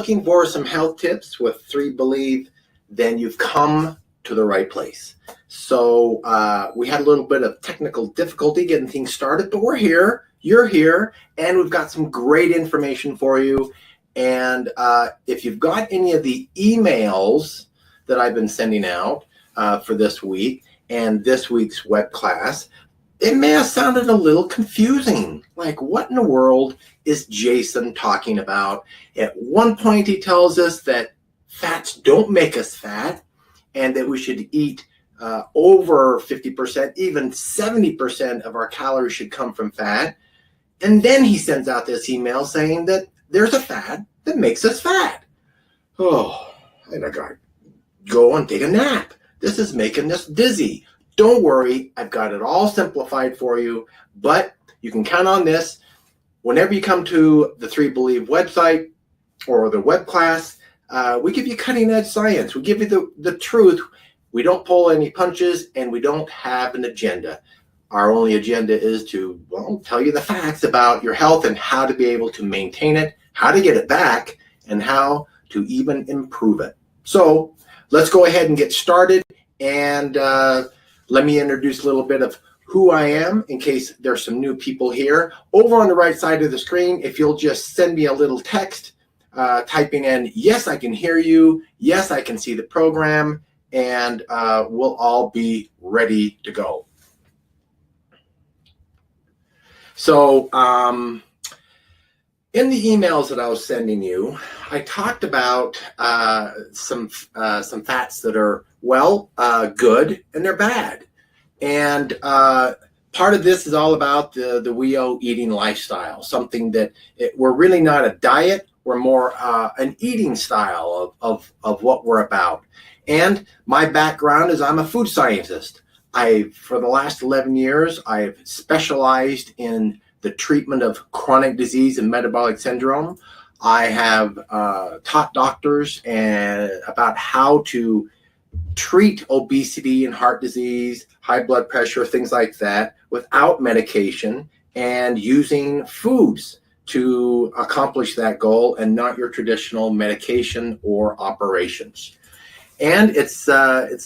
looking for some health tips with 3 Believe, then you've come to the right place. So we had a little bit of technical difficulty getting things started, but we're here, you're here, and we've got some great information for you. And if you've got any of the emails that I've been sending out for this week and this week's web class, it may have sounded a little confusing. Like, what in the world is Jason talking about? At one point, he tells us that fats don't make us fat and that we should eat over 50%, even 70% of our calories should come from fat. And then he sends out this email saying that there's a fat that makes us fat. Oh, and I got to go and take a nap. This is making us dizzy. Don't worry, I've got it all simplified for you, but you can count on this. Whenever you come to the 3 Believe website or the web class, we give you cutting edge science. We give you the truth. We don't pull any punches and we don't have an agenda. Our only agenda is to, well, tell you the facts about your health and how to be able to maintain it, how to get it back, and how to even improve it. So let's go ahead and get started. And let me introduce a little bit of who I am in case there's some new people here. Over on the right side of the screen, if you'll just send me a little text typing in, yes, I can hear you. Yes, I can see the program. And we'll all be ready to go. So in the emails that I was sending you, I talked about some fats that are, well, good and they're bad. And part of this is all about the WEO eating lifestyle, something that we're really not a diet. We're more an eating style of what we're about. And my background is I'm a food scientist. For the last 11 years, I've specialized in the treatment of chronic disease and metabolic syndrome. I have taught doctors about how to treat obesity and heart disease, high blood pressure, things like that, without medication and using foods to accomplish that goal and not your traditional medication or operations. And it's a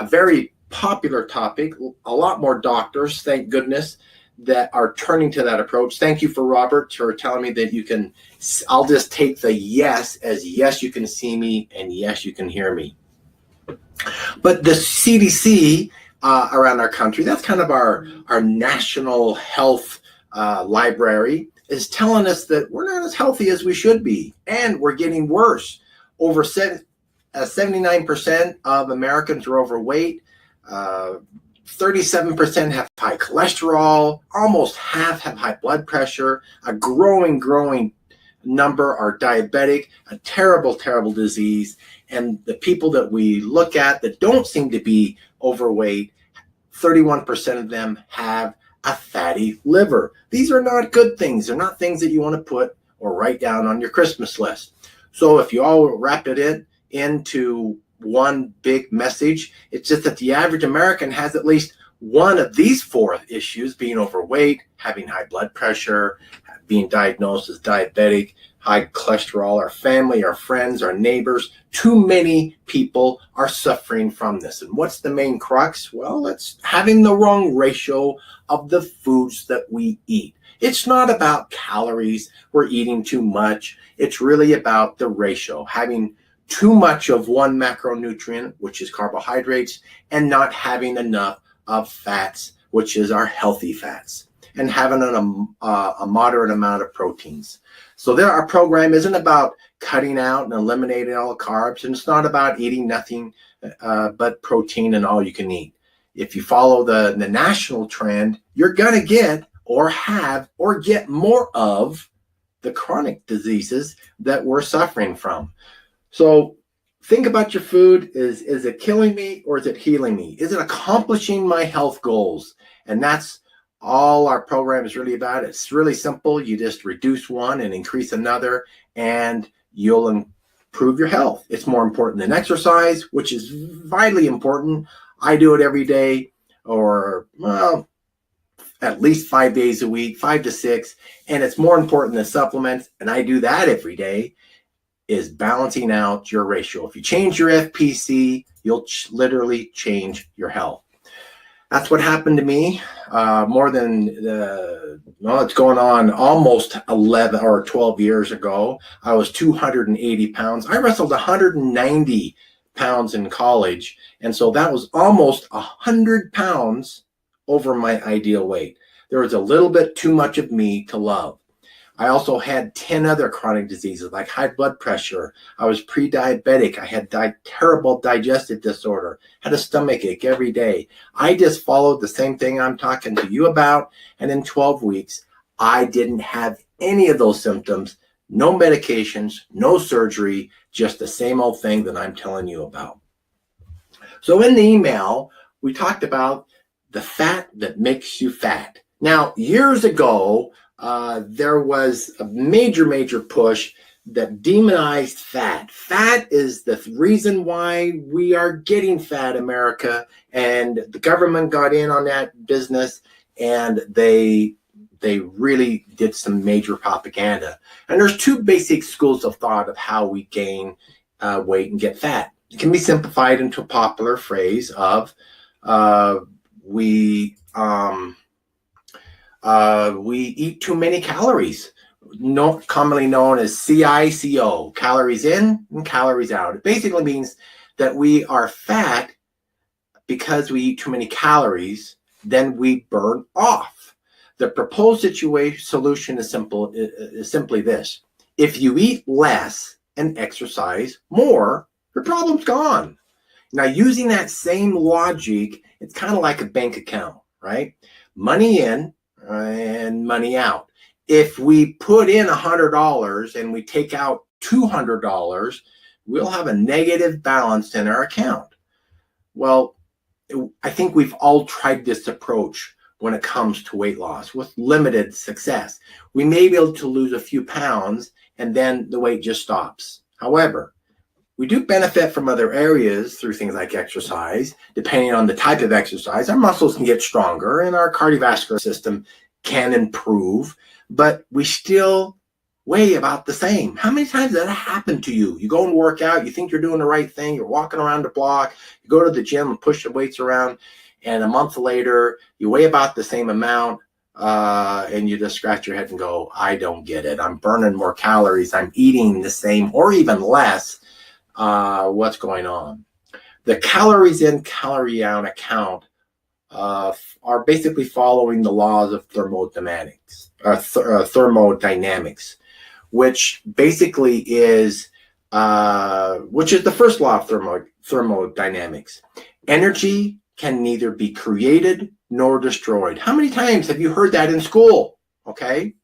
very popular topic. A lot more doctors, thank goodness, that are turning to that approach. Thank you for Robert for telling me that you can, I'll just take the yes as yes, you can see me and yes, you can hear me. But the CDC around our country, that's kind of our national health library, is telling us that we're not as healthy as we should be, and we're getting worse. Over 79% of Americans are overweight. 37% have high cholesterol. Almost half have high blood pressure. A growing number are diabetic. A terrible, terrible disease. And the people that we look at that don't seem to be overweight, 31% of them have a fatty liver. These are not good things. They're not things that you want to put or write down on your Christmas list. So if you all wrap it into one big message, it's just that the average American has at least one of these 4 issues: being overweight, having high blood pressure, being diagnosed as diabetic, high cholesterol. Our family, our friends, our neighbors, too many people are suffering from this. And what's the main crux? Well, it's having the wrong ratio of the foods that we eat. It's not about calories, we're eating too much. It's really about the ratio, having too much of one macronutrient, which is carbohydrates, and not having enough of fats, which is our healthy fats, and having a moderate amount of proteins. So our program isn't about cutting out and eliminating all carbs, and it's not about eating nothing but protein and all you can eat. If you follow the national trend, you're going to get or have or get more of the chronic diseases that we're suffering from. So think about your food. Is it killing me or is it healing me? Is it accomplishing my health goals? And that's all our program is really about. It's really simple. You just reduce one and increase another, and you'll improve your health. It's more important than exercise, which is vitally important. I do it every day, or well, at least 5 days a week, 5 to 6, and it's more important than supplements, and I do that every day. is balancing out your ratio. If you change your FPC, you'll literally change your health. That's what happened to me. More than, it's going on almost 11 or 12 years ago. I was 280 pounds. I wrestled 190 pounds in college. And so that was almost 100 pounds over my ideal weight. There was a little bit too much of me to love. I also had 10 other chronic diseases like high blood pressure. I was pre-diabetic. I had terrible digestive disorder, had a stomach ache every day. I just followed the same thing I'm talking to you about. And in 12 weeks, I didn't have any of those symptoms, no medications, no surgery, just the same old thing that I'm telling you about. So in the email, we talked about the fat that makes you fat. Now, years ago, there was a major push that demonized fat. Fat is the reason why we are getting fat, America, and the government got in on that business, and they really did some major propaganda. And there's two basic schools of thought of how we gain weight and get fat. It can be simplified into a popular phrase of we eat too many calories, commonly known as CICO, calories in and calories out. It basically means that we are fat because we eat too many calories, then we burn off. The proposed solution is simply this. If you eat less and exercise more, your problem's gone. Now, using that same logic, it's kind of like a bank account, right? Money in and money out. If we put in $100 and we take out $200, we'll have a negative balance in our account. Well, I think we've all tried this approach when it comes to weight loss with limited success. We may be able to lose a few pounds and then the weight just stops. However, we do benefit from other areas through things like exercise. Depending on the type of exercise, our muscles can get stronger and our cardiovascular system can improve, but we still weigh about the same. How many times does that happen to you? You go and work out, you think you're doing the right thing, you're walking around the block, you go to the gym and push the weights around, and a month later, you weigh about the same amount, and you just scratch your head and go, I don't get it. I'm burning more calories. I'm eating the same or even less. What's going on? The calories in, calorie out account are basically following the laws of thermodynamics, which basically is the first law of thermodynamics. Energy can neither be created nor destroyed. How many times have you heard that in school? Okay.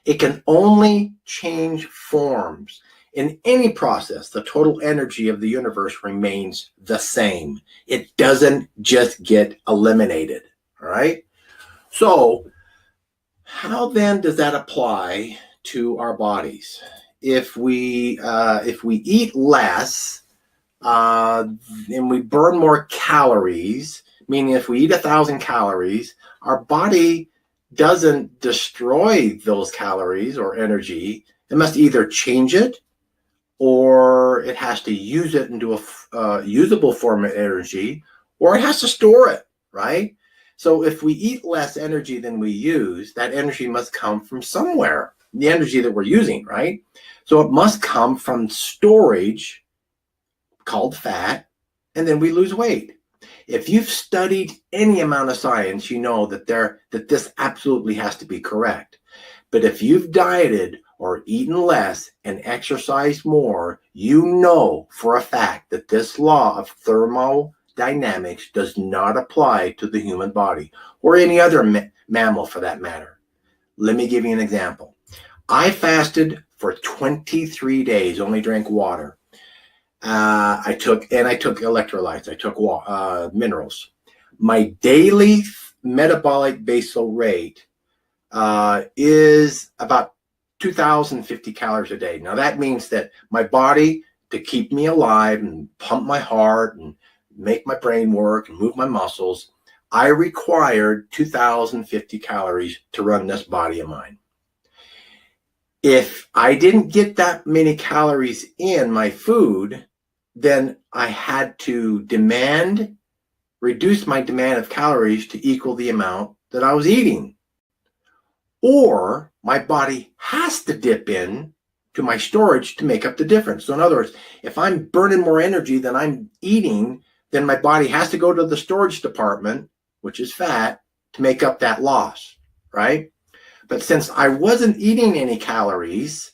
It can only change forms. In any process, the total energy of the universe remains the same. It doesn't just get eliminated, all right? So how then does that apply to our bodies? If we eat less and we burn more calories, meaning if we eat 1,000 calories, our body doesn't destroy those calories or energy. It must either change it or it has to use it into a usable form of energy, or it has to store it, right? So if we eat less energy than we use, that energy must come from somewhere, the energy that we're using, right? So it must come from storage called fat, and then we lose weight. If you've studied any amount of science, you know that this absolutely has to be correct. But if you've dieted or eaten less and exercised more, you know for a fact that this law of thermodynamics does not apply to the human body or any other mammal for that matter. Let me give you an example. I fasted for 23 days, only drank water. I took electrolytes. I took minerals. My daily metabolic basal rate is about 2,050 calories a day. Now that means that my body, to keep me alive and pump my heart and make my brain work and move my muscles, I required 2,050 calories to run this body of mine. If I didn't get that many calories in my food, then I had to reduce my demand of calories to equal the amount that I was eating. Or my body has to dip in to my storage to make up the difference. So in other words, if I'm burning more energy than I'm eating, then my body has to go to the storage department, which is fat, to make up that loss, right? But since I wasn't eating any calories,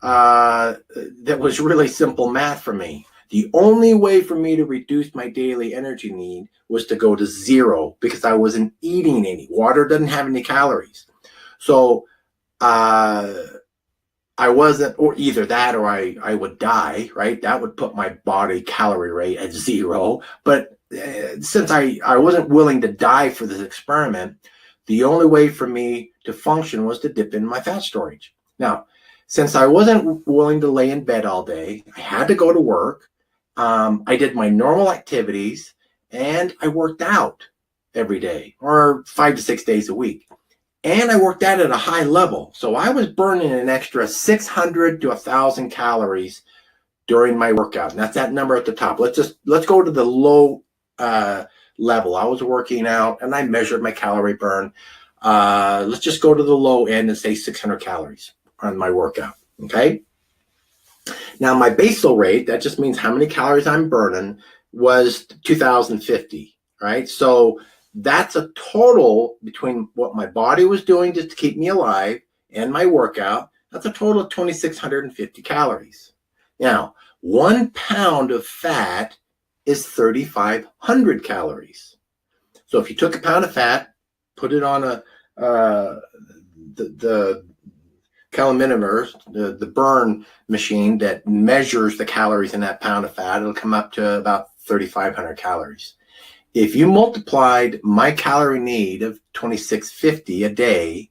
that was really simple math for me. The only way for me to reduce my daily energy need was to go to zero because I wasn't eating any. Water doesn't have any calories. So I wasn't, or either that or I would die, right? That would put my body calorie rate at zero. But since I wasn't willing to die for this experiment, the only way for me to function was to dip in my fat storage. Now, since I wasn't willing to lay in bed all day, I had to go to work. I did my normal activities and I worked out every day or 5 to 6 days a week. And I worked out at a high level. So I was burning an extra 600 to 1,000 calories during my workout. And that's that number at the top. Let's go to the low level. I was working out and I measured my calorie burn. Let's just go to the low end and say 600 calories on my workout. Okay. Now my basal rate, that just means how many calories I'm burning, was 2,050, right? So that's a total between what my body was doing just to keep me alive and my workout. That's a total of 2,650 calories. Now, 1 pound of fat is 3,500 calories. So if you took a pound of fat, put it on the calorimeter, the burn machine that measures the calories in that pound of fat, it'll come up to about 3,500 calories. If you multiplied my calorie need of 2,650 a day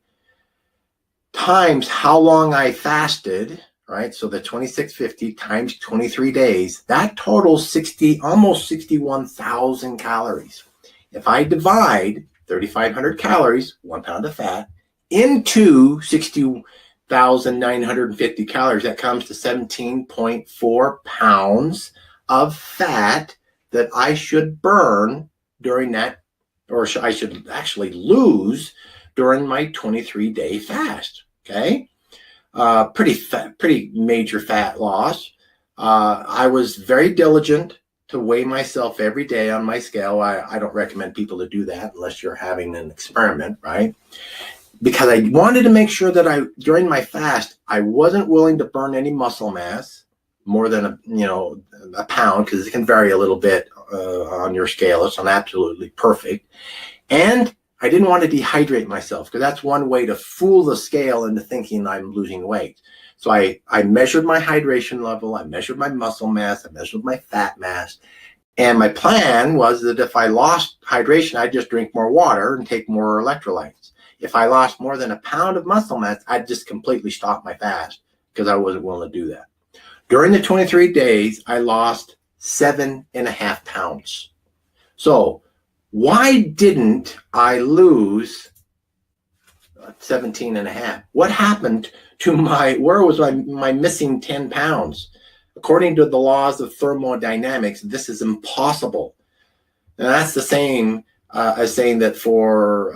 times how long I fasted, right? So the 2,650 times 23 days, that totals almost 61,000 calories. If I divide 3,500 calories, 1 pound of fat, into 60,950 calories, that comes to 17.4 pounds of fat that I should burn during that, or I should actually lose during my 23-day fast. Okay, pretty major fat loss. I was very diligent to weigh myself every day on my scale. I don't recommend people to do that unless you're having an experiment, right? Because I wanted to make sure that during my fast, I wasn't willing to burn any muscle mass more than a pound, because it can vary a little bit on your scale. It's not absolutely perfect. And I didn't want to dehydrate myself, because that's one way to fool the scale into thinking I'm losing weight. So I measured my hydration level, I measured my muscle mass, I measured my fat mass. And my plan was that if I lost hydration, I'd just drink more water and take more electrolytes. If I lost more than a pound of muscle mass, I'd just completely stop my fast, because I wasn't willing to do that. During the 23 days, I lost 7.5 pounds. So why didn't I lose 17.5? What happened to where was my missing 10 pounds? According to the laws of thermodynamics, this is impossible. And that's the same as saying that for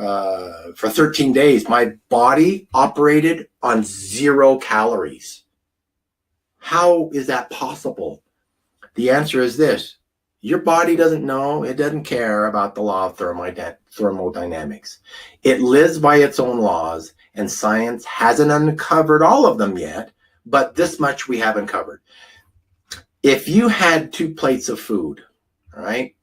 13 days, my body operated on 0 calories. How is that possible? The answer is this. Your body doesn't know, it doesn't care about the law of thermodynamics. It lives by its own laws, and science hasn't uncovered all of them yet, but this much we have uncovered. If you had 2 plates of food, all right,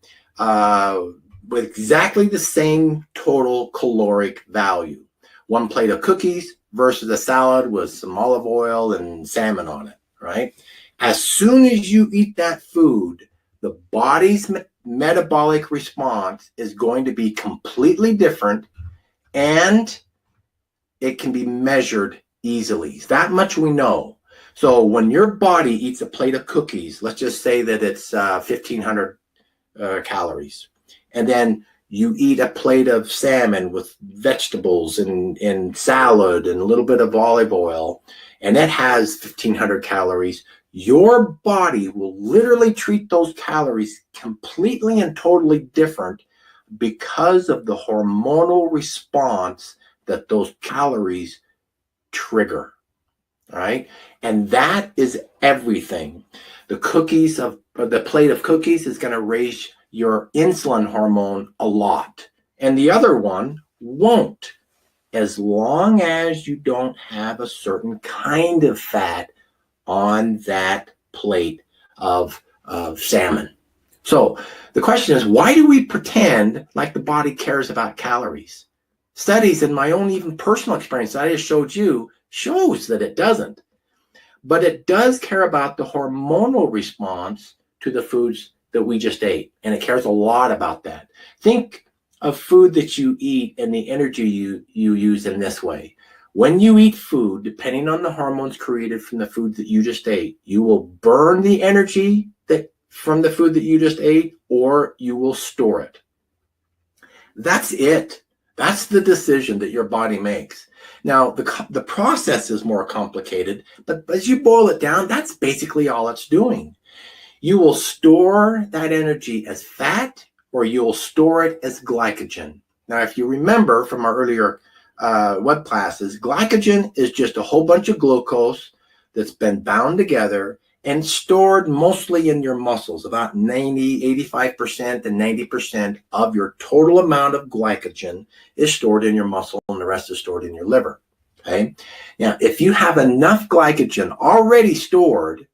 with exactly the same total caloric value, 1 plate of cookies versus a salad with some olive oil and salmon on it, right? As soon as you eat that food, the body's metabolic response is going to be completely different, and it can be measured easily. That much we know. So when your body eats a plate of cookies, let's just say that it's 1,500 calories, and then you eat a plate of salmon with vegetables and salad and a little bit of olive oil, and it has 1,500 calories, your body will literally treat those calories completely and totally different because of the hormonal response that those calories trigger. All right. And that is everything. The plate of cookies is going to raise your insulin hormone a lot. And the other one won't, as long as you don't have a certain kind of fat on that plate of salmon. So the question is, why do we pretend like the body cares about calories? Studies, in my own even personal experience that I just showed you, shows that it doesn't. But it does care about the hormonal response to the foods that we just ate. And it cares a lot about that. Think of food that you eat and the energy you use in this way. When you eat food, depending on the hormones created from the food that you just ate, you will burn the energy from the food that you just ate, or you will store it. That's it. That's the decision that your body makes. Now, the process is more complicated, but as you boil it down, that's basically all it's doing. You will store that energy as fat, or you will store it as glycogen. Now, if you remember from our earlier web classes, glycogen is just a whole bunch of glucose that's been bound together and stored mostly in your muscles. About 85% and 90% of your total amount of glycogen is stored in your muscle, and the rest is stored in your liver. Okay. Now, if you have enough glycogen already stored,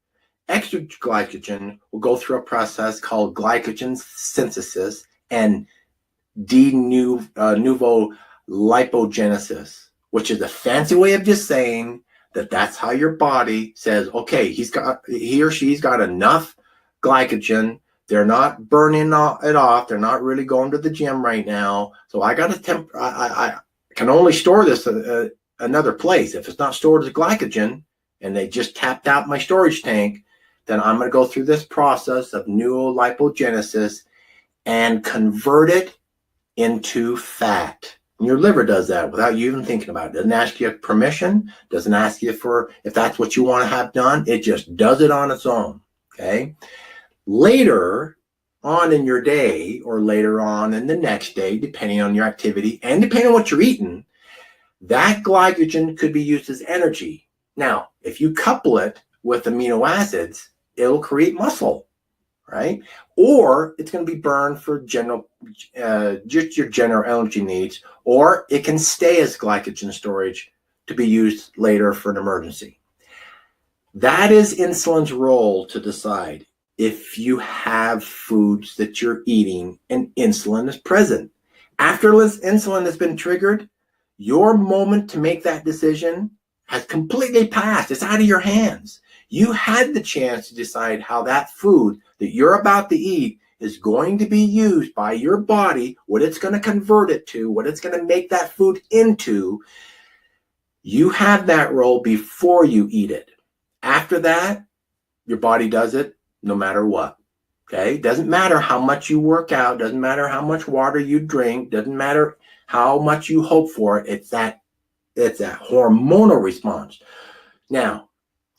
extra glycogen will go through a process called glycogen synthesis and de novo lipogenesis, which is a fancy way of just saying that's how your body says, okay, he or she's got enough glycogen. They're not burning it off. They're not really going to the gym right now. So I can only store this another place. If it's not stored as glycogen and they just tapped out my storage tank, then I'm going to go through this process of neolipogenesis and convert it into fat. And your liver does that without you even thinking about it. Doesn't ask you permission, doesn't ask you for if that's what you want to have done. It just does it on its own. Okay. Later on in your day, or later on in the next day, depending on your activity and depending on what you're eating, that glycogen could be used as energy. Now, if you couple it with amino acids, it'll create muscle, right? Or it's going to be burned for just your general energy needs, or it can stay as glycogen storage to be used later for an emergency. That is insulin's role, to decide if you have foods that you're eating and insulin is present. After insulin has been triggered, your moment to make that decision has completely passed. It's out of your hands. You had the chance to decide how that food that you're about to eat is going to be used by your body, what it's going to convert it to, what it's going to make that food into. You have that role before you eat it. After that, your body does it no matter what. Okay? Doesn't matter how much you work out, doesn't matter how much water you drink, doesn't matter how much you hope for it. It's that hormonal response. Now,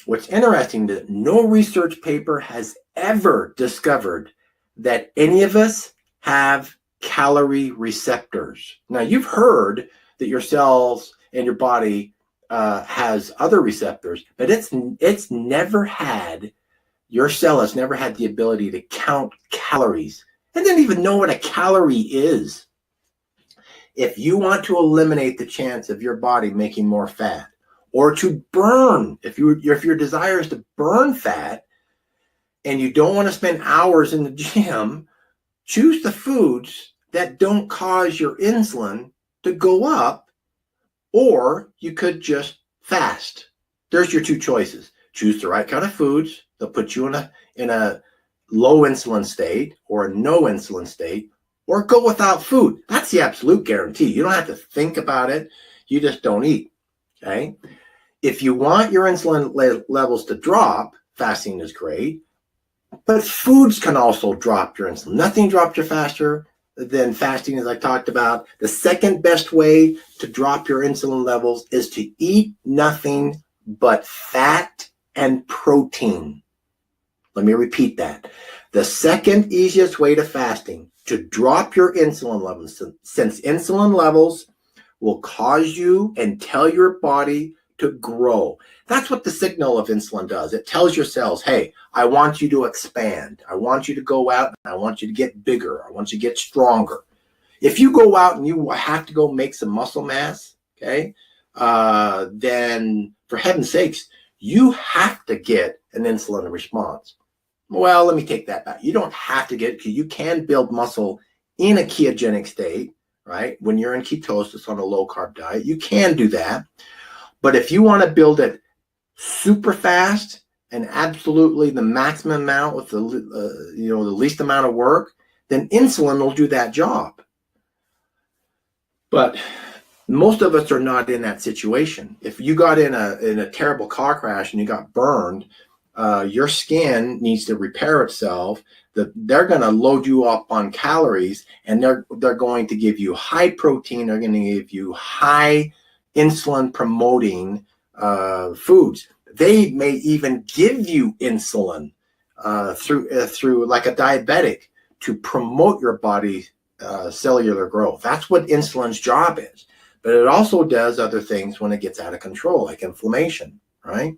what's interesting is that no research paper has ever discovered that any of us have calorie receptors. Now, you've heard that your cells and your body has other receptors, but your cell has never had the ability to count calories. It doesn't even know what a calorie is. If you want to eliminate the chance of your body making more fat, or to burn, if your desire is to burn fat and you don't want to spend hours in the gym, choose the foods that don't cause your insulin to go up, or you could just fast. There's your two choices. Choose the right kind of foods. They'll put you in a low insulin state or a no insulin state, or go without food. That's the absolute guarantee. You don't have to think about it. You just don't eat. Okay. If you want your insulin levels to drop, fasting is great, but foods can also drop your insulin. Nothing drops you faster than fasting, as I talked about. The second best way to drop your insulin levels is to eat nothing but fat and protein. Let me repeat that. The second easiest way to fasting to drop your insulin levels, since insulin levels will cause you and tell your body to grow. That's what the signal of insulin does. It tells your cells, hey, I want you to expand. I want you to go out. I want you to get bigger. I want you to get stronger. If you go out and you have to go make some muscle mass, okay, then for heaven's sakes, you have to get an insulin response. Well, let me take that back. You don't have to get it, because you can build muscle in a ketogenic state, right? When you're in ketosis on a low carb diet, you can do that. But if you want to build it super fast and absolutely the maximum amount with the least amount of work, then insulin will do that job. But most of us are not in that situation. If you got in a terrible car crash and you got burned, your skin needs to repair itself. They're going to load you up on calories, and they're going to give you high protein. They're going to give you high insulin promoting foods. They may even give you insulin through like a diabetic to promote your body's cellular growth. That's what insulin's job is. But it also does other things when it gets out of control, like inflammation, right?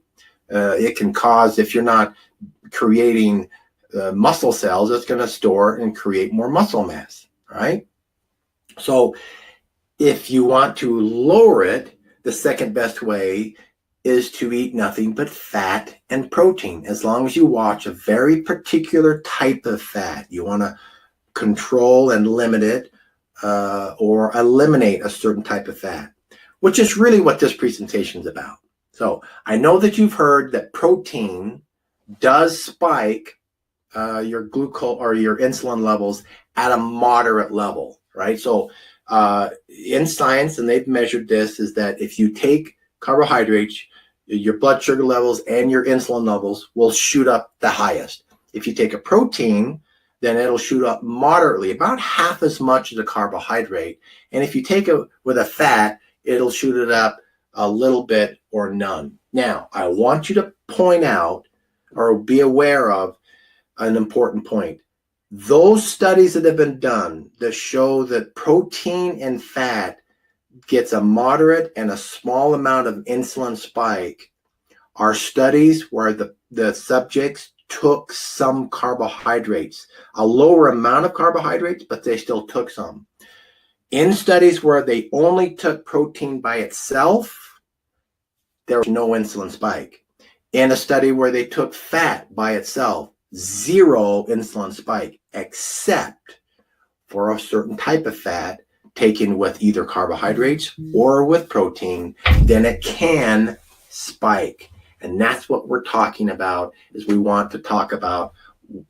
It can cause, if you're not creating muscle cells, it's going to store and create more muscle mass, right? So if you want to lower it, the second best way is to eat nothing but fat and protein, as long as you watch a very particular type of fat. You want to control and limit it or eliminate a certain type of fat, which is really what this presentation is about. So I know that you've heard that protein does spike your glucose or your insulin levels at a moderate level, right? So in science, and they've measured this, is that if you take carbohydrates, your blood sugar levels and your insulin levels will shoot up the highest. If you take a protein, then it'll shoot up moderately, about half as much as a carbohydrate. And if you take it with a fat, it'll shoot it up a little bit or none. Now, I want you to point out or be aware of an important point. Those studies that have been done that show that protein and fat gets a moderate and a small amount of insulin spike are studies where the subjects took some carbohydrates, a lower amount of carbohydrates, but they still took some. In studies where they only took protein by itself, there was no insulin spike. In a study where they took fat by itself, zero insulin spike, except for a certain type of fat taken with either carbohydrates or with protein, then it can spike. And that's what we're talking about, is we want to talk about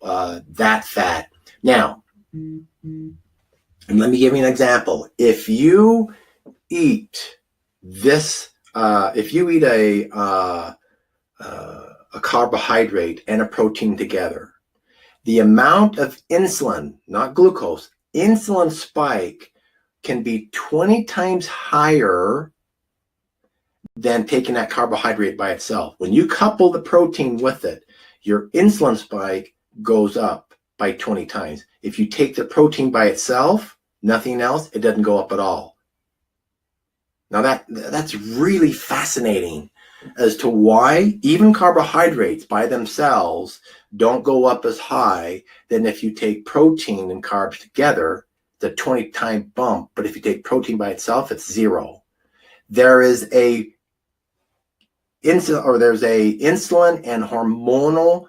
that fat. Now, and let me give you an example. If you eat this, if you eat a carbohydrate and a protein together, the amount of insulin, not glucose, insulin spike can be 20 times higher than taking that carbohydrate by itself. When you couple the protein with it, your insulin spike goes up by 20 times. If you take the protein by itself, nothing else, it doesn't go up at all. Now that's really fascinating as to why even carbohydrates by themselves don't go up as high than if you take protein and carbs together. It's a 20-time bump, but if you take protein by itself, it's zero. There's a insulin and hormonal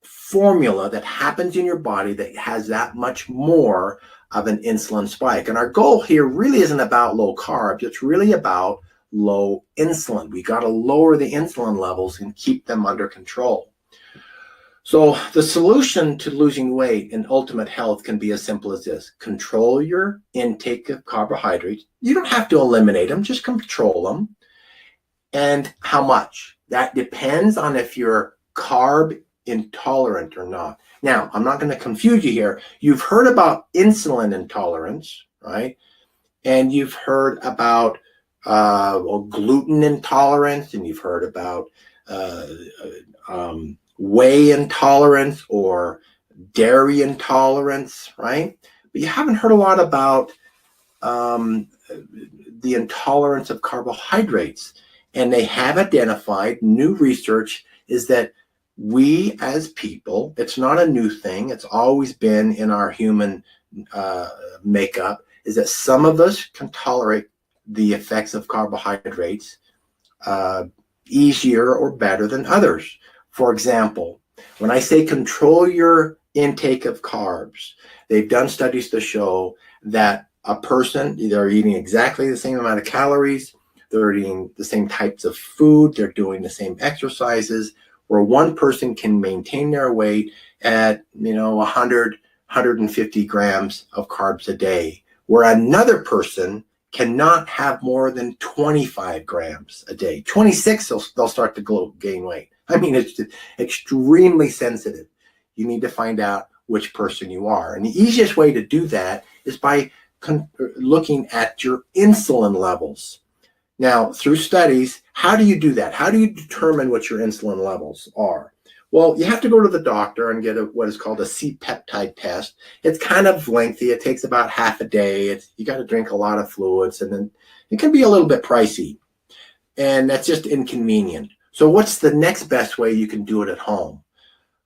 formula that happens in your body that has that much more of an insulin spike. And our goal here really isn't about low carbs. It's really about low insulin. We got to lower the insulin levels and keep them under control. So the solution to losing weight and ultimate health can be as simple as this. Control your intake of carbohydrates. You don't have to eliminate them, just control them. And how much? That depends on if you're carb intolerant or not. Now, I'm not going to confuse you here. You've heard about insulin intolerance, right? And you've heard about or gluten intolerance, and you've heard about uh, whey intolerance or dairy intolerance, right? But you haven't heard a lot about the intolerance of carbohydrates. And they have identified, new research is that we as people, it's not a new thing, it's always been in our human makeup, is that some of us can tolerate the effects of carbohydrates easier or better than others. For example, when I say control your intake of carbs, they've done studies to show that a person, they're eating exactly the same amount of calories, they're eating the same types of food, they're doing the same exercises, where one person can maintain their weight at 100, 150 grams of carbs a day, where another person cannot have more than 25 grams a day. 26, they'll start to gain weight. I mean, it's extremely sensitive. You need to find out which person you are. And the easiest way to do that is by looking at your insulin levels. Now, through studies, how do you do that? How do you determine what your insulin levels are? Well, you have to go to the doctor and get what is called a C-peptide test. It's kind of lengthy. It takes about half a day. You got to drink a lot of fluids, and then it can be a little bit pricey. And that's just inconvenient. So what's the next best way you can do it at home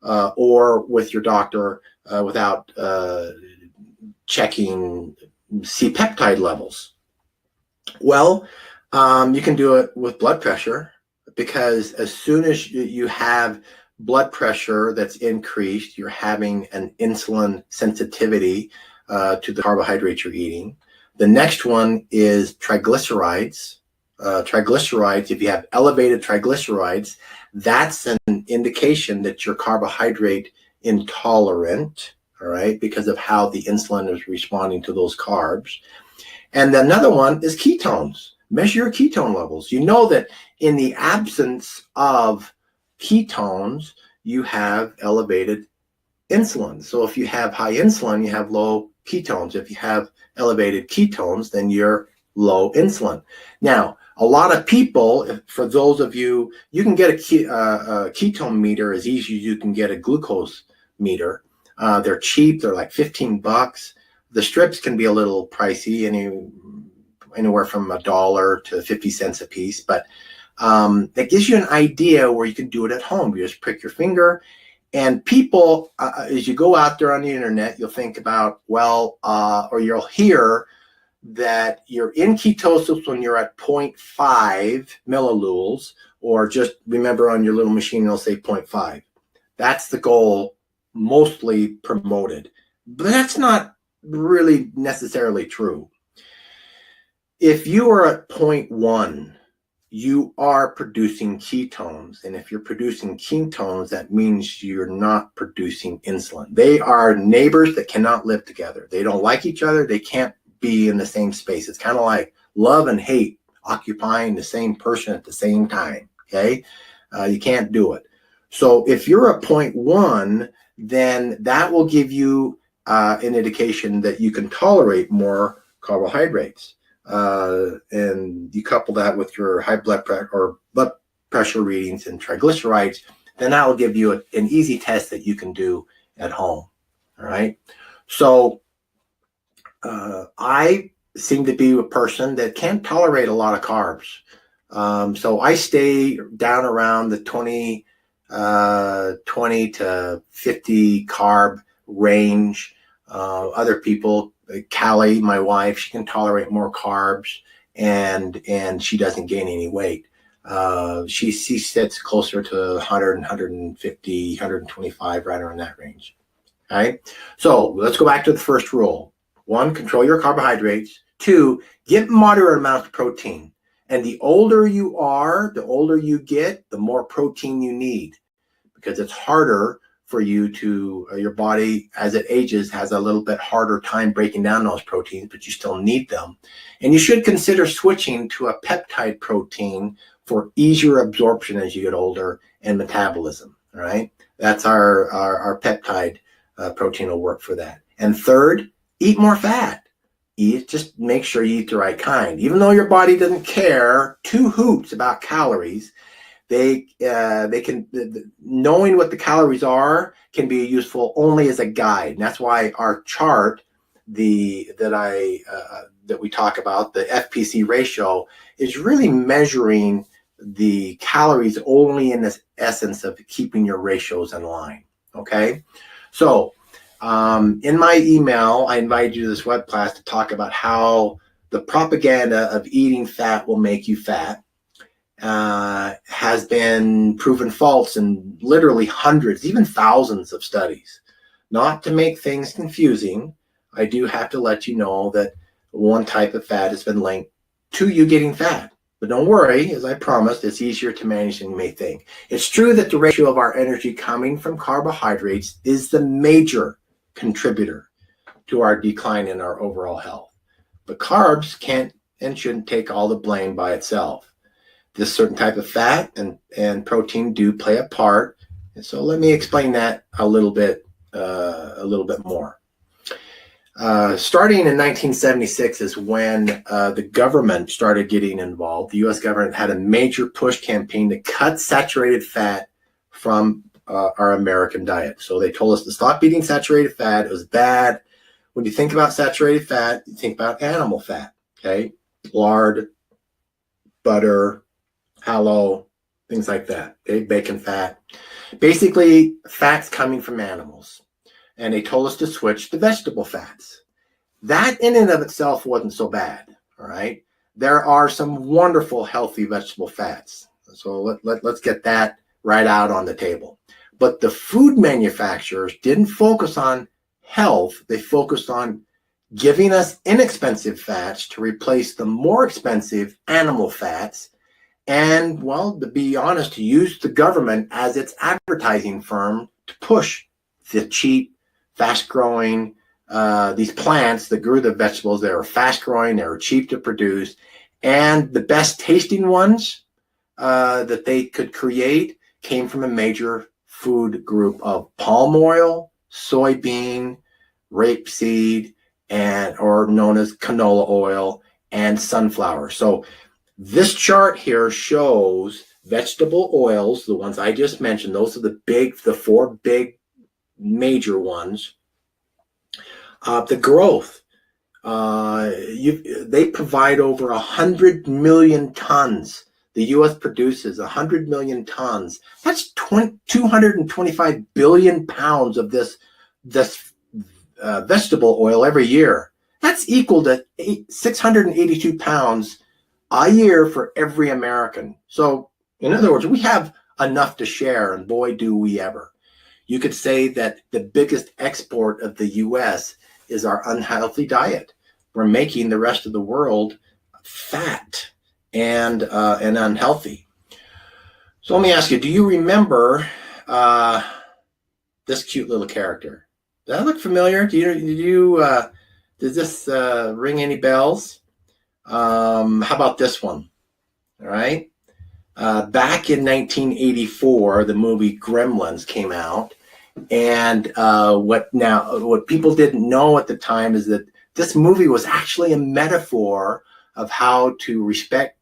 or with your doctor without checking C-peptide levels? Well, you can do it with blood pressure, because as soon as you have blood pressure that's increased, you're having an insulin sensitivity to the carbohydrates you're eating. The next one is triglycerides. Triglycerides, if you have elevated triglycerides, that's an indication that you're carbohydrate intolerant, all right, because of how the insulin is responding to those carbs. And another one is ketones. Measure your ketone levels. You know that in the absence of ketones, you have elevated insulin. So if you have high insulin, you have low ketones. If you have elevated ketones, then you're low insulin. Now, a lot of people, for those of you, you can get a ketone meter as easy as you can get a glucose meter. They're cheap. They're like $15. The strips can be a little pricey, anywhere from $1 to 50 cents a piece, but that gives you an idea where you can do it at home. You just prick your finger, and people, as you go out there on the internet, you'll think about, or you'll hear that you're in ketosis when you're at 0.5 millilulz, or just remember on your little machine, it'll say 0.5. That's the goal mostly promoted, but that's not really necessarily true. If you are at 0.1, you are producing ketones. And if you're producing ketones, that means you're not producing insulin. They are neighbors that cannot live together. They don't like each other. They can't be in the same space. It's kind of like love and hate occupying the same person at the same time. Okay. You can't do it. So if you're at 0.1, then that will give you an indication that you can tolerate more carbohydrates. And you couple that with your high blood pressure or blood pressure readings and triglycerides, then that will give you an easy test that you can do at home. All right. So I seem to be a person that can't tolerate a lot of carbs. So I stay down around the 20 to 50 carb range. Other people, Callie, my wife, she can tolerate more carbs, and she doesn't gain any weight. She sits closer to 100, 150, 125, right around that range. All right. So let's go back to the first rule. 1, control your carbohydrates. 2, get moderate amounts of protein. And the older you are, the older you get, the more protein you need, because it's harder for you to, your body as it ages has a little bit harder time breaking down those proteins, but you still need them. And you should consider switching to a peptide protein for easier absorption as you get older and metabolism. All right. That's our peptide protein will work for that. And third, eat more fat. eat, just make sure you eat the right kind. Even though your body doesn't care two hoots about calories, they can, knowing what the calories are can be useful only as a guide. And that's why our chart, that we talk about, the FPC ratio, is really measuring the calories only in this essence of keeping your ratios in line. Okay, so in my email, I invited you to this web class to talk about how the propaganda of eating fat will make you fat has been proven false in literally hundreds, even thousands of studies. Not to make things confusing, I do have to let you know that one type of fat has been linked to you getting fat. But don't worry, as I promised, it's easier to manage than you may think. It's true that the ratio of our energy coming from carbohydrates is the major contributor to our decline in our overall health. But carbs can't and shouldn't take all the blame by itself. This certain type of fat and protein do play a part. And so let me explain that a little bit more. Starting in 1976 is when the government started getting involved. The U.S. government had a major push campaign to cut saturated fat from our American diet. So they told us to stop eating saturated fat. It was bad. When you think about saturated fat, you think about animal fat, okay? Lard, butter, tallow, things like that, bacon fat. Basically, fats coming from animals. And they told us to switch to vegetable fats. That in and of itself wasn't so bad, all right? There are some wonderful, healthy vegetable fats. So let's get that right out on the table. But the food manufacturers didn't focus on health. They focused on giving us inexpensive fats to replace the more expensive animal fats. And, well, to be honest, to use the government as its advertising firm to push the cheap, fast-growing, these plants that grew the vegetables. They were fast-growing, they were cheap to produce, and the best-tasting ones that they could create came from a major food group of palm oil, soybean, rapeseed, or known as canola oil, and sunflower. So this chart here shows vegetable oils, the ones I just mentioned. Those are the four big major ones. The growth, they provide over 100 million tons. The U.S. produces 100 million tons. That's 225 billion pounds of this vegetable oil every year. That's equal to 682 pounds a year for every American. So, in other words, we have enough to share, and boy, do we ever. You could say that the biggest export of the U.S. is our unhealthy diet. We're making the rest of the world fat and unhealthy. So let me ask you, do you remember this cute little character? Does that look familiar? Does this ring any bells? How about this one? All right. Back in 1984, the movie Gremlins came out. And what people didn't know at the time is that this movie was actually a metaphor of how to respect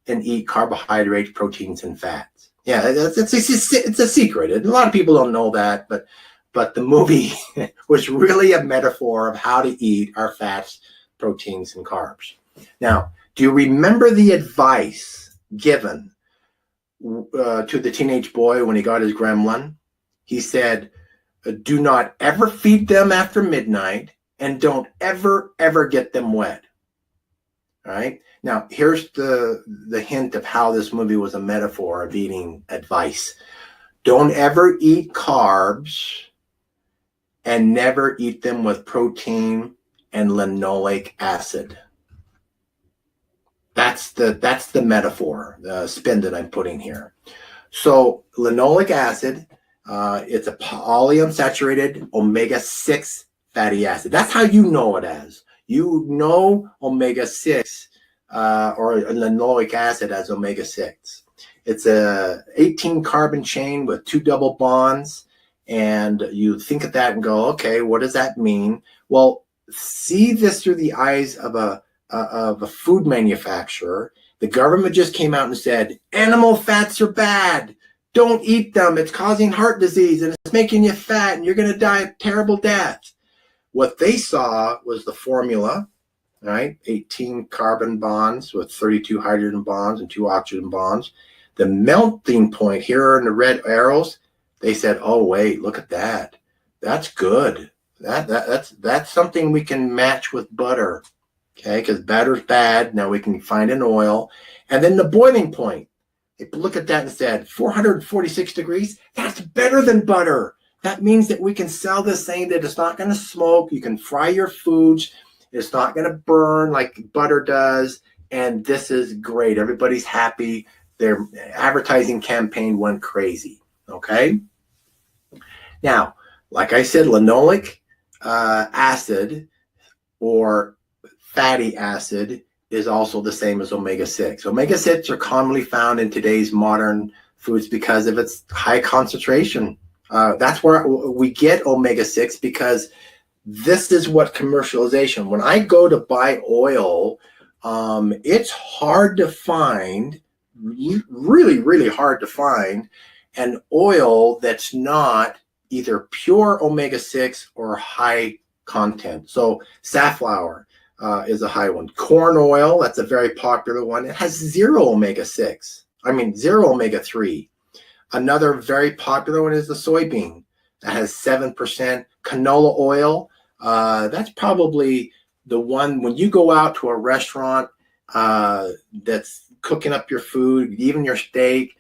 and eat carbohydrates, proteins, and fats. Yeah, it's a secret. And a lot of people don't know that, but the movie was really a metaphor of how to eat our fats, proteins, and carbs. Now, do you remember the advice given to the teenage boy when he got his gremlin? He said, do not ever feed them after midnight, and don't ever get them wet. All right. Now, here's the hint of how this movie was a metaphor of eating advice. Don't ever eat carbs, and never eat them with protein and linoleic acid. That's the metaphor, the spin that I'm putting here. So linoleic acid, it's a polyunsaturated omega-6 fatty acid. That's how you know it as. You know omega-6 or linoleic acid as omega-6. It's a 18 carbon chain with 2 double bonds. And you think of that and go, okay, what does that mean? Well, see this through the eyes of a food manufacturer. The government just came out and said, animal fats are bad. Don't eat them. It's causing heart disease and it's making you fat and you're going to die a terrible death. What they saw was the formula, right? 18 carbon bonds with 32 hydrogen bonds and 2 oxygen bonds. The melting point here in the red arrows, they said, oh, wait, look at that. That's good. That's something we can match with butter, okay? Because butter's bad. Now we can find an oil. And then the boiling point. They look at that and said, 446 degrees, that's better than butter. That means that we can sell this saying that it's not going to smoke. You can fry your foods. It's not going to burn like butter does. And this is great. Everybody's happy. Their advertising campaign went crazy, okay? Now, like I said, linoleic acid or fatty acid is also the same as omega-6. Omega-6 are commonly found in today's modern foods because of its high concentration. That's where we get omega-6 because this is what commercialization. When I go to buy oil, it's hard to find, really, really hard to find an oil that's not either pure omega-6 or high content. So safflower is a high one. Corn oil, that's a very popular one. It has 0 omega-6. I mean, 0 omega-3. Another very popular one is the soybean. That has 7%. Canola oil, that's probably the one when you go out to a restaurant that's cooking up your food, even your steak,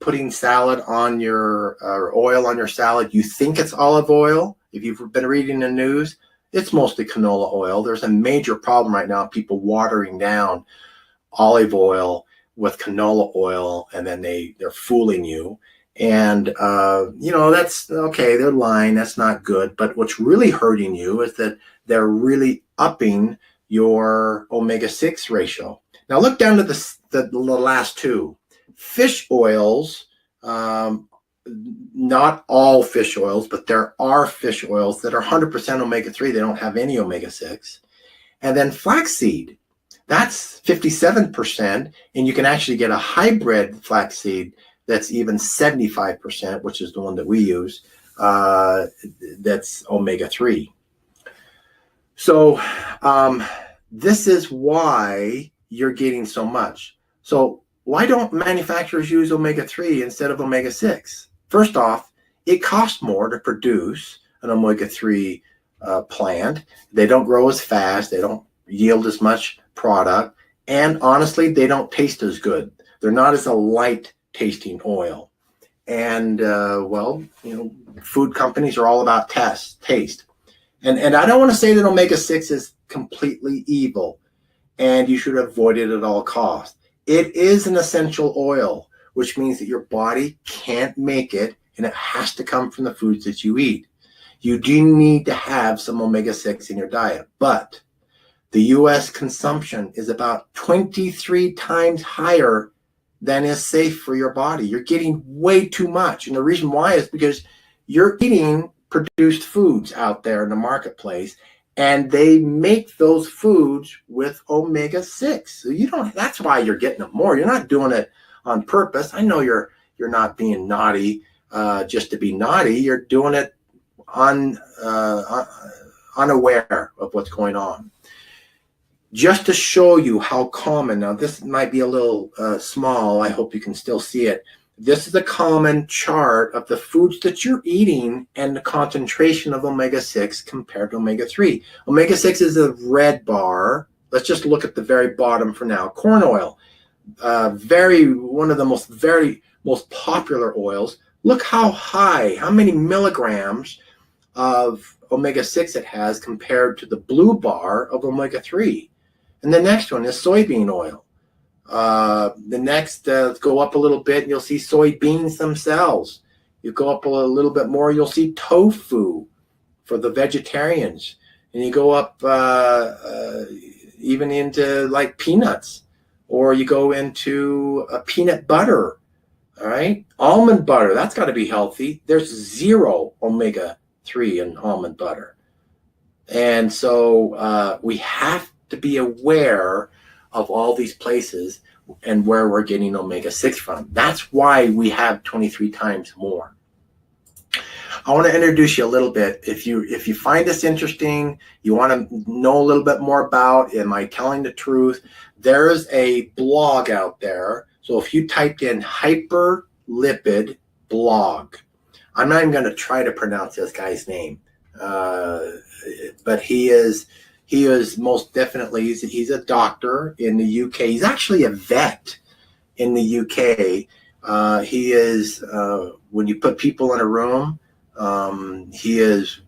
putting salad on your or oil on your salad, you think it's olive oil. If you've been reading the news, it's mostly canola oil. There's a major problem right now, people watering down olive oil with canola oil, and then they're fooling you. And, that's okay. They're lying. That's not good. But what's really hurting you is that they're really upping your omega-6 ratio. Now look down to the last two. Fish oils, not all fish oils, but there are fish oils that are 100% omega-3. They don't have any omega-6. And then flaxseed, that's 57%. And you can actually get a hybrid flaxseed that's even 75%, which is the one that we use, that's omega-3. So this is why you're getting so much. So why don't manufacturers use omega-3 instead of omega-6? First off, it costs more to produce an omega-3 plant. They don't grow as fast. They don't yield as much product. And honestly, they don't taste as good. They're not as a light tasting oil. And, food companies are all about taste. And I don't want to say that omega-6 is completely evil and you should avoid it at all costs. It is an essential oil, which means that your body can't make it and it has to come from the foods that you eat. You do need to have some omega-6 in your diet, but the U.S. consumption is about 23 times higher than is safe for your body. You're getting way too much. And the reason why is because you're eating produced foods out there in the marketplace, and they make those foods with omega-6. So that's why you're getting them more. You're not doing it on purpose. I know you're not being naughty just to be naughty. You're doing it unaware of what's going on. Just to show you how common, now this might be a little small, I hope you can still see it. This is a common chart of the foods that you're eating and the concentration of omega-6 compared to omega-3. Omega-6 is a red bar. Let's just look at the very bottom for now. Corn oil, one of the most popular oils. Look how many milligrams of omega-6 it has compared to the blue bar of omega-3. And the next one is soybean oil. The next, go up a little bit and you'll see soybeans themselves. You go up a little bit more, you'll see tofu for the vegetarians. And you go up even into like peanuts, or you go into peanut butter, all right? Almond butter, that's got to be healthy. There's 0 omega-3 in almond butter. And so we have to be aware of all these places and where we're getting omega-6 from. That's why we have 23 times more. I want to introduce you a little bit. If you find this interesting, you want to know a little bit more about, am I telling the truth? There's a blog out there. So if you typed in hyperlipid blog, I'm not even going to try to pronounce this guy's name, but he is most definitely, he's a doctor in the UK. He's actually a vet in the UK. He is, when you put people in a room, he is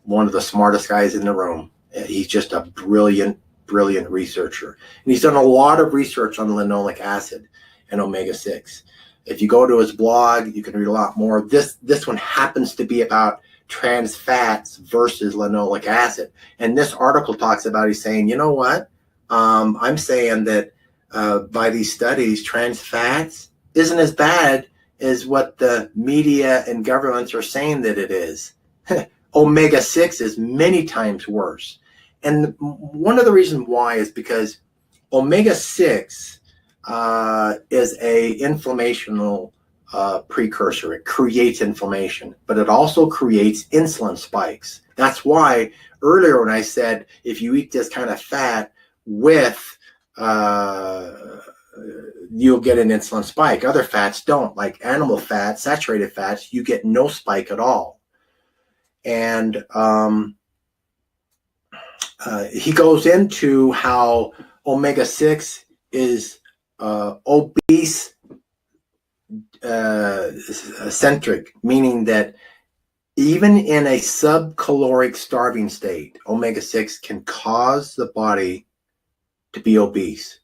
one of the smartest guys in the room. He's just a brilliant researcher. And he's done a lot of research on linoleic acid and omega-6. If you go to his blog, you can read a lot more. This one happens to be about trans fats versus linoleic acid. And this article talks about, he's saying, you know what? I'm saying that by these studies, trans fats isn't as bad as what the media and governments are saying that it is. Omega-6 is many times worse. And one of the reasons why is because omega-6 is a inflammational precursor. It creates inflammation, but it also creates insulin spikes. That's why earlier when I said if you eat this kind of fat with you'll get an insulin spike. Other fats don't, like animal fat, saturated fats, you get no spike at all. And he goes into how omega-6 is obese centric, meaning that even in a subcaloric starving state, omega-6 can cause the body to be obese.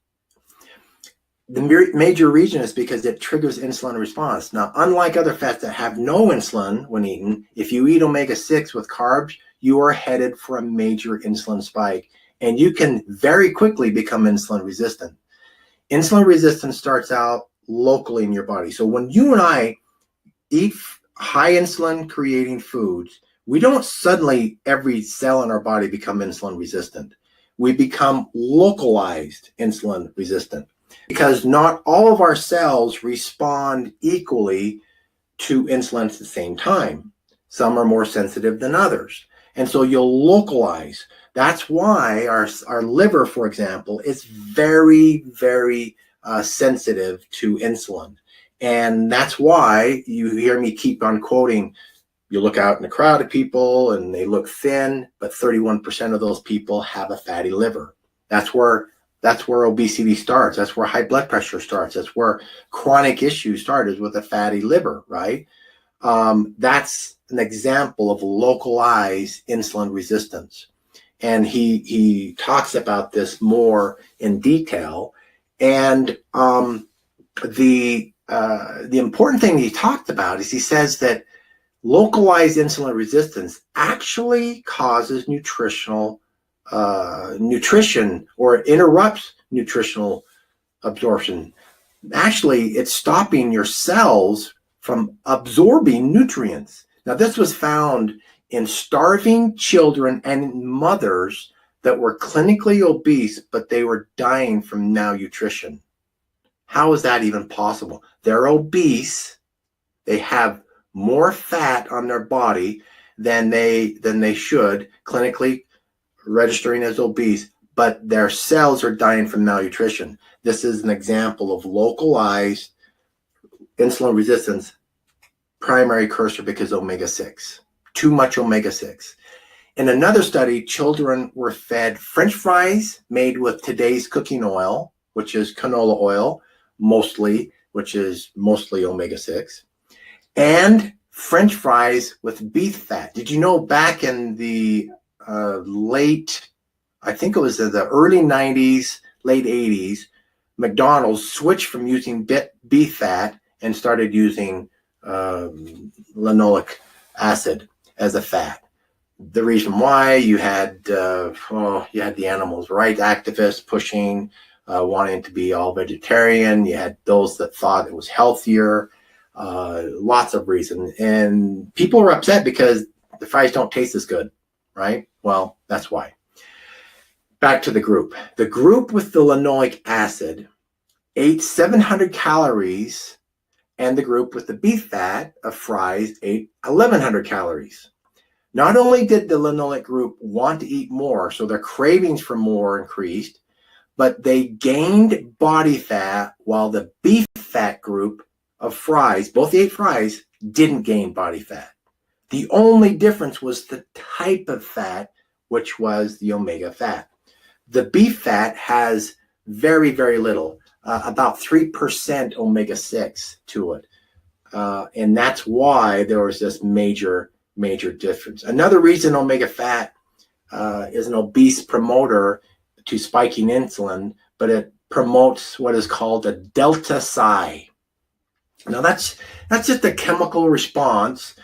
The major reason is because it triggers insulin response. Now, unlike other fats that have no insulin when eaten, if you eat omega-6 with carbs, you are headed for a major insulin spike, and you can very quickly become insulin resistant. Insulin resistance starts out locally in your body. So when you and I eat high insulin creating foods, we don't suddenly, every cell in our body become insulin resistant. We become localized insulin resistant, because not all of our cells respond equally to insulin at the same time. Some are more sensitive than others. And so you'll localize. That's why our liver, for example, is very, very sensitive to insulin. And that's why you hear me keep on quoting, you look out in a crowd of people and they look thin, but 31% of those people have a fatty liver. That's where obesity starts. That's where high blood pressure starts. That's where chronic issues start, is with a fatty liver, right? That's an example of localized insulin resistance. And he talks about this more in detail. And the important thing he talked about is he says that localized insulin resistance actually causes nutrition or interrupts nutritional absorption. Actually, it's stopping your cells from absorbing nutrients. Now, this was found in starving children and mothers that were clinically obese, but they were dying from malnutrition. How is that even possible? They're obese. They have more fat on their body than they should, clinically registering as obese, but their cells are dying from malnutrition. This is an example of localized insulin resistance, primary cursor because omega-6, too much omega-6. In another study, children were fed French fries made with today's cooking oil, which is canola oil, which is mostly omega-6, and French fries with beef fat. Did you know back in the late, I think it was the early 90s, late 80s, McDonald's switched from using beef fat and started using linoleic acid as a fat. The reason why, you had the animals' rights activists pushing, wanting to be all vegetarian. You had those that thought it was healthier. Lots of reasons. And people were upset because the fries don't taste as good. right? Well, that's why. Back to the group. The group with the linoleic acid ate 700 calories, and the group with the beef fat of fries ate 1,100 calories. Not only did the linoleic group want to eat more, so their cravings for more increased, but they gained body fat, while the beef fat group of fries, both ate fries, didn't gain body fat. The only difference was the type of fat, which was the omega fat. The beef fat has very, very little, about 3% omega-6 to it. And that's why there was this major difference. Another reason omega fat is an obese promoter to spiking insulin, but it promotes what is called a delta psi. Now that's just a chemical response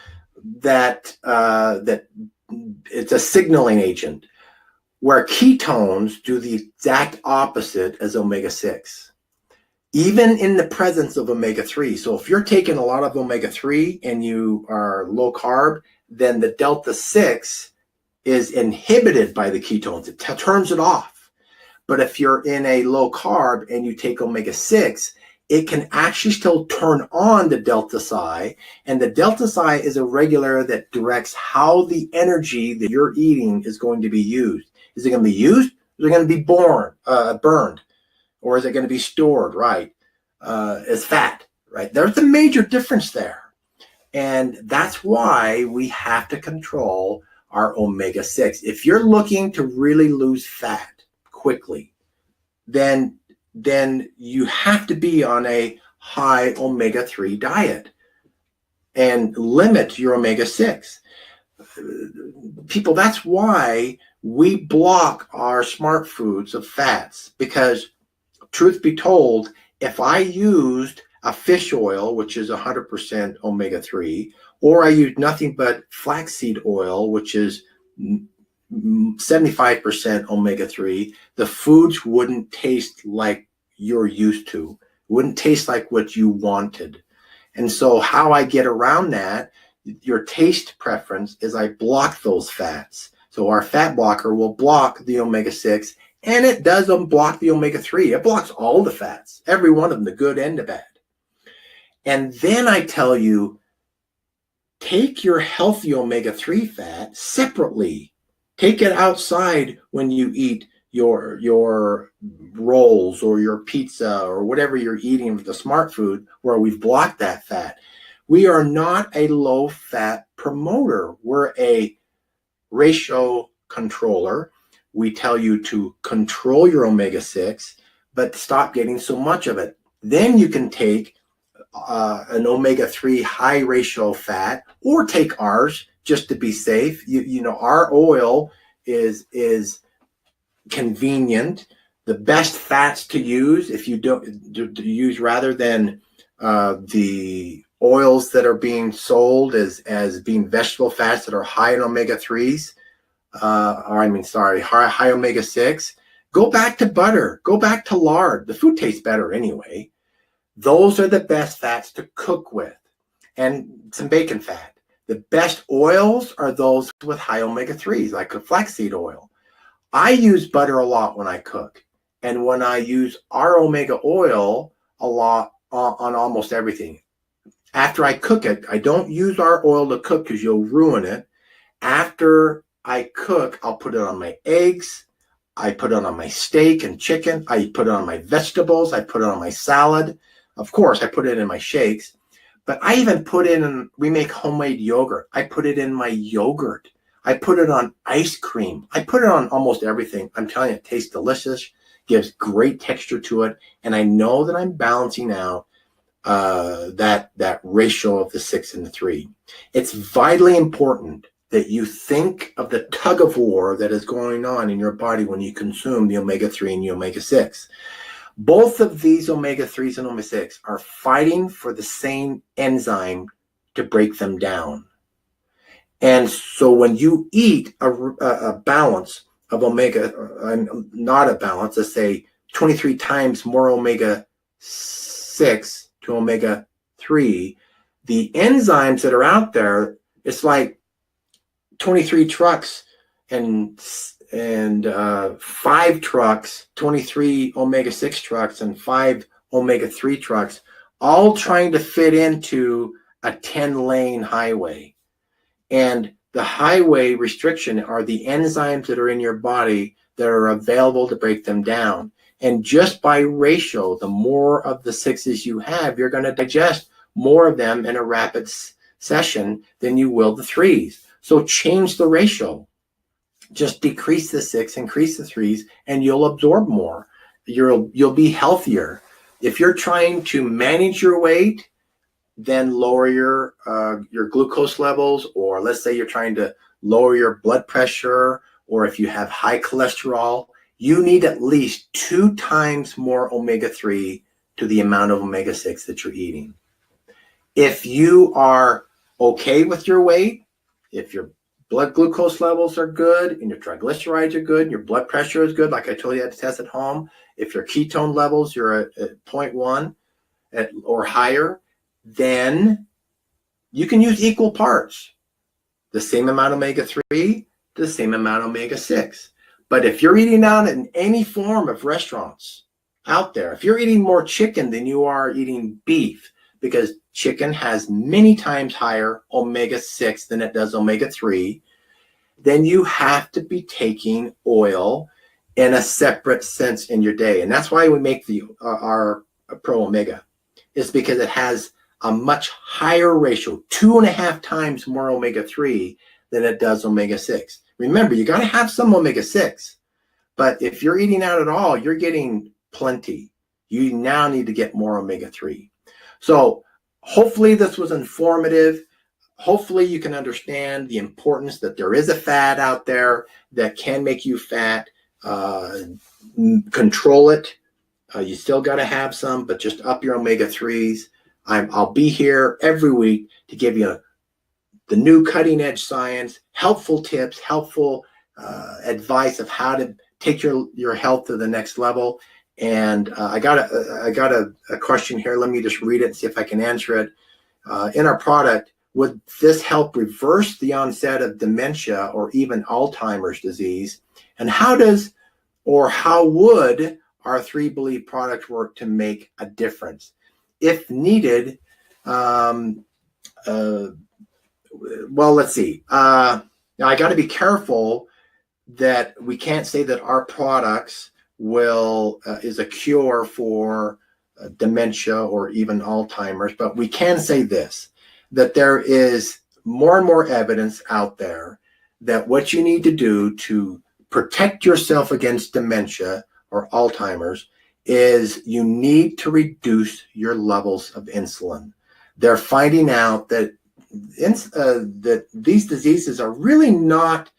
that it's a signaling agent, where ketones do the exact opposite as omega-6, even in the presence of omega-3. So if you're taking a lot of omega-3 and you are low carb, then the delta-6 is inhibited by the ketones. It turns it off. But if you're in a low carb and you take omega-6, it can actually still turn on the delta psi, and the delta psi is a regulator that directs how the energy that you're eating is going to be used. Is it going to be used? Or is it going to be burned? Or is it going to be stored, right, as fat, right? There's a major difference there. And that's why we have to control our omega-6. If you're looking to really lose fat quickly, then you have to be on a high omega-3 diet and limit your omega-6. People, that's why we block our smart foods of fats, because truth be told, if I used a fish oil, which is 100% omega-3, or I used nothing but flaxseed oil, which is 75% omega-3, the foods wouldn't taste like you're used to, wouldn't taste like what you wanted. And so how I get around that, your taste preference, is I block those fats. So our fat blocker will block the omega-6, and it does block the omega-3. It blocks all the fats, every one of them, the good and the bad. And then I tell you, take your healthy omega-3 fat separately. Take it outside when you eat your rolls or your pizza or whatever you're eating with the smart food, where we've blocked that fat. We are not a low-fat promoter. We're a ratio controller. We tell you to control your omega-6, but stop getting so much of it. Then you can take an omega-3 high ratio fat, or take ours just to be safe. You know, our oil is convenient. The best fats to use, if you don't to use, rather than the oils that are being sold as being vegetable fats that are high in omega-3s, high omega-6, go back to butter, go back to lard. The food tastes better anyway. Those are the best fats to cook with, and some bacon fat. The best oils are those with high omega-3s, like flaxseed oil. I use butter a lot when I cook, and when I use our omega oil a lot on almost everything. After I cook it, I don't use our oil to cook because you'll ruin it. After I cook, I'll put it on my eggs. I put it on my steak and chicken. I put it on my vegetables. I put it on my salad. Of course, I put it in my shakes. But I even put it in, we make homemade yogurt. I put it in my yogurt. I put it on ice cream. I put it on almost everything. I'm telling you, it tastes delicious, gives great texture to it. And I know that I'm balancing out that ratio of the 6 and the 3. It's vitally important that you think of the tug of war that is going on in your body when you consume the omega-3 and the omega-6. Both of these omega-3s and omega-6 are fighting for the same enzyme to break them down. And so when you eat a balance of omega, not a balance, let's say 23 times more omega-6 to omega-3, the enzymes that are out there, it's like 23 trucks and 5 trucks, 23 omega-6 trucks and 5 omega-3 trucks, all trying to fit into a 10-lane highway. And the highway restriction are the enzymes that are in your body that are available to break them down. And just by ratio, the more of the 6s you have, you're going to digest more of them in a rapid session than you will the 3s. So change the ratio. Just decrease the 6, increase the 3s, and you'll absorb more. You'll be healthier. If you're trying to manage your weight, then lower your glucose levels, or let's say you're trying to lower your blood pressure, or if you have high cholesterol, you need at least 2 times more omega-3 to the amount of omega-6 that you're eating. If you are okay with your weight, if your blood glucose levels are good and your triglycerides are good and your blood pressure is good, like I told you, I had to test at home, if your ketone levels you're at 0.1 or higher, then you can use equal parts. The same amount of omega-3, the same amount of omega-6. But if you're eating out in any form of restaurants out there, if you're eating more chicken than you are eating beef, because chicken has many times higher omega-6 than it does omega-3, then you have to be taking oil in a separate sense in your day. And that's why we make our Pro Omega. It's because it has a much higher ratio, 2.5 times more omega-3 than it does omega-6. Remember, you got to have some omega-6, but if you're eating out at all, you're getting plenty. You now need to get more omega-3. So hopefully this was informative. Hopefully you can understand the importance that there is a fat out there that can make you fat. Control it. You still got to have some, but just up your omega-3s. I'll be here every week to give you the new cutting edge science, helpful tips, helpful advice of how to take your health to the next level. And I got a question here. Let me just read it and see if I can answer it. In our product, would this help reverse the onset of dementia or even Alzheimer's disease? And how would our 3 Believe product work to make a difference? If needed, well, let's see. Now I got to be careful that we can't say that our products is a cure for dementia or even Alzheimer's, but we can say this, that there is more and more evidence out there that what you need to do to protect yourself against dementia or Alzheimer's is you need to reduce your levels of insulin. They're finding out that that these diseases are really not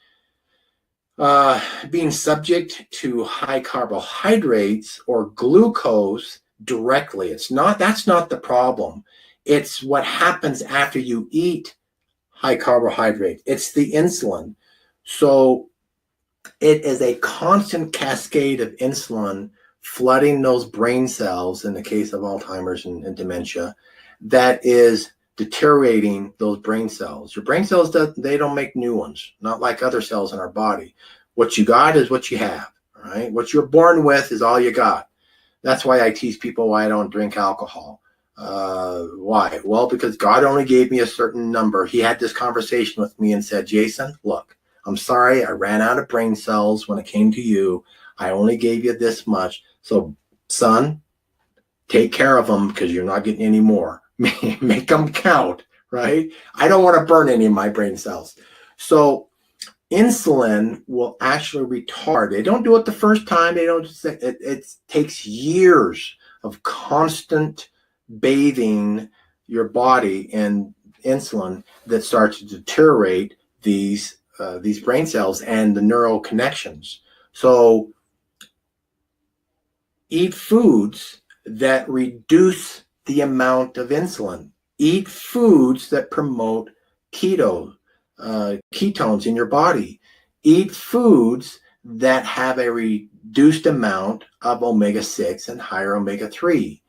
being subject to high carbohydrates or glucose directly. That's not the problem. It's what happens after you eat high carbohydrate. It's the insulin. So it is a constant cascade of insulin flooding those brain cells in the case of Alzheimer's and dementia that is deteriorating those brain cells. Your brain cells, they don't make new ones, not like other cells in our body. What you got is what you have, right? What you're born with is all you got. That's why I tease people why I don't drink alcohol. Why? Well, because God only gave me a certain number. He had this conversation with me and said, Jason, look, I'm sorry, I ran out of brain cells when it came to you. I only gave you this much. So, son, take care of them because you're not getting any more. Make them count, right? I don't want to burn any of my brain cells. So insulin will actually retard. They don't do it the first time. It takes years of constant bathing your body in insulin that starts to deteriorate these brain cells and the neural connections. So eat foods that reduce the amount of insulin. Eat foods that promote ketones in your body. Eat foods that have a reduced amount of omega-6 and higher omega-3.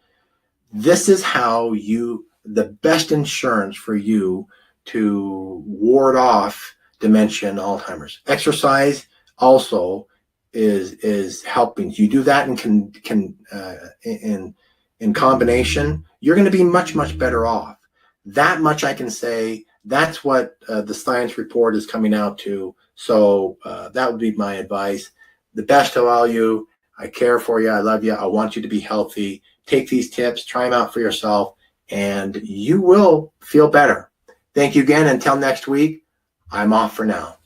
This is how the best insurance for you to ward off dementia and Alzheimer's. Exercise also is helping. You do that and in combination, you're going to be much, much better off. That much I can say. That's what the science report is coming out to. So that would be my advice. The best to all you. I care for you. I love you. I want you to be healthy. Take these tips, try them out for yourself, and you will feel better. Thank you again. Until next week, I'm off for now.